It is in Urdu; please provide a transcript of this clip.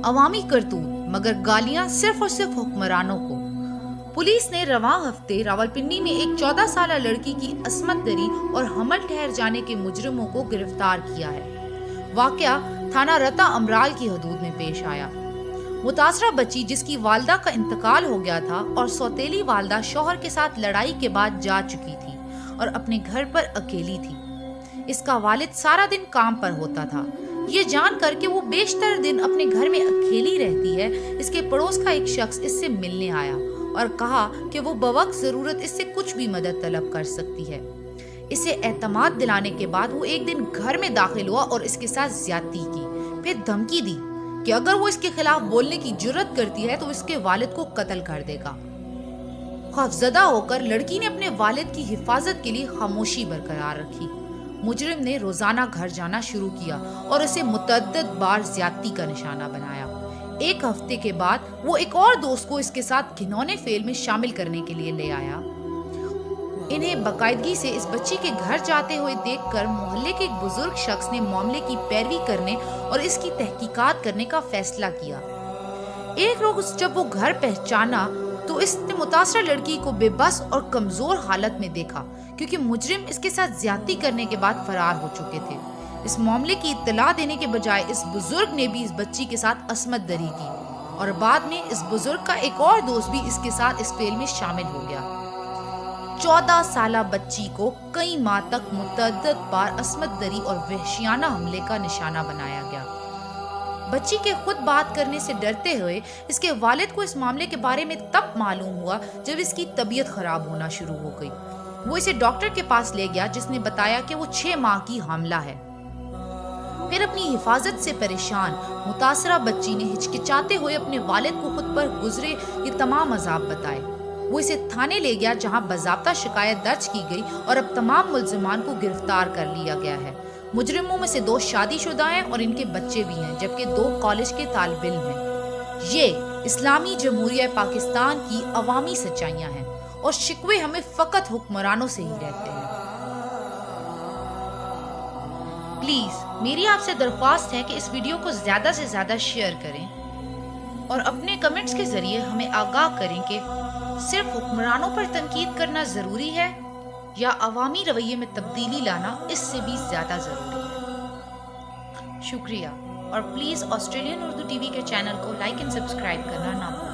عوامی کرتوت مگر گالیاں صرف اور صرف حکمرانوں کو۔ پولیس نے رواں ہفتے راولپنڈی میں ایک 14 سالہ لڑکی کی عصمت دری اور حمل ٹھہر جانے کے مجرموں کو گرفتار کیا ہے۔ واقعہ تھانہ رتا امرال کی حدود میں پیش آیا۔ متاثرہ بچی جس کی والدہ کا انتقال ہو گیا تھا اور سوتیلی والدہ شوہر کے ساتھ لڑائی کے بعد جا چکی تھی اور اپنے گھر پر اکیلی تھی۔ اس کا والد سارا دن کام پر ہوتا تھا۔ یہ جان کر کہ وہ بیشتر دن اپنے گھر میں اکیلی رہتی ہے، اس کے پڑوس کا ایک شخص اس سے ملنے آیا اور کہا کہ وہ بوقت ضرورت اس سے کچھ بھی مدد طلب کر سکتی ہے۔ اسے اعتماد دلانے کے بعد وہ ایک دن گھر میں داخل ہوا اور اس کے ساتھ زیادتی کی، پھر دھمکی دی کہ اگر وہ اس کے خلاف بولنے کی جرت کرتی ہے تو اس کے والد کو قتل کر دے گا۔ خوفزدہ ہو کر لڑکی نے اپنے والد کی حفاظت کے لیے خاموشی برقرار رکھی۔ مجرم نے روزانہ گھر جانا شروع کیا اور اسے متعدد بار زیادتی کا نشانہ بنایا۔ ایک ہفتے کے بعد وہ ایک اور دوست کو اس کے ساتھ گھنونے فعل میں شامل کرنے کے لیے لے آیا۔ انہیں باقاعدگی سے اس بچی کے گھر جاتے ہوئے دیکھ کر محلے کے ایک بزرگ شخص نے معاملے کی پیروی کرنے اور اس کی تحقیقات کرنے کا فیصلہ کیا۔ ایک روز جب وہ گھر پہنچانا تو اس نے متاثرہ لڑکی کو بے بس اور کمزور حالت میں دیکھا، کیونکہ مجرم اس کے ساتھ زیادتی کرنے کے بعد فرار ہو چکے تھے۔ اس معاملے کی اطلاع دینے کے بجائے اس بزرگ نے بھی اس بچی کے ساتھ عصمت دری کی اور بعد میں اس بزرگ کا ایک اور دوست بھی اس کے ساتھ اس فعل میں شامل ہو گیا۔ 14 سالہ بچی کو کئی ماہ تک متعدد بار عصمت دری اور وحشیانہ حملے کا نشانہ بنایا گیا۔ بچی کے خود بات کرنے سے ڈرتے ہوئے اس کے والد کو اس معاملے کے بارے میں تب معلوم ہوا جب اس کی طبیعت خراب ہونا شروع ہو گئی۔ وہ اسے ڈاکٹر کے پاس لے گیا جس نے بتایا کہ وہ 6 ماہ کی حاملہ ہے۔ پھر اپنی حفاظت سے پریشان متاثرہ بچی نے ہچکچاتے ہوئے اپنے والد کو خود پر گزرے یہ تمام عذاب بتائے۔ وہ اسے تھانے لے گیا جہاں باضابطہ شکایت درج کی گئی اور اب تمام ملزمان کو گرفتار کر لیا گیا ہے۔ مجرموں میں سے 2 شادی شدہ ہیں اور ان کے بچے بھی ہیں، جبکہ 2 کالج کے طالب علم ہیں۔ یہ اسلامی جمہوریہ پاکستان کی عوامی سچائیاں ہیں اور شکوے ہمیں فقط حکمرانوں سے ہی رہتے ہیں۔ پلیز میری آپ سے درخواست ہے کہ اس ویڈیو کو زیادہ سے زیادہ شیئر کریں اور اپنے کمنٹس کے ذریعے ہمیں آگاہ کریں کہ صرف حکمرانوں پر تنقید کرنا ضروری ہے یا عوامی رویے میں تبدیلی لانا اس سے بھی زیادہ ضروری ہے۔ شکریہ، اور please Australian Urdu T V کے چینل کو لائک اینڈ سبسکرائب کرنا نہ بھولیں۔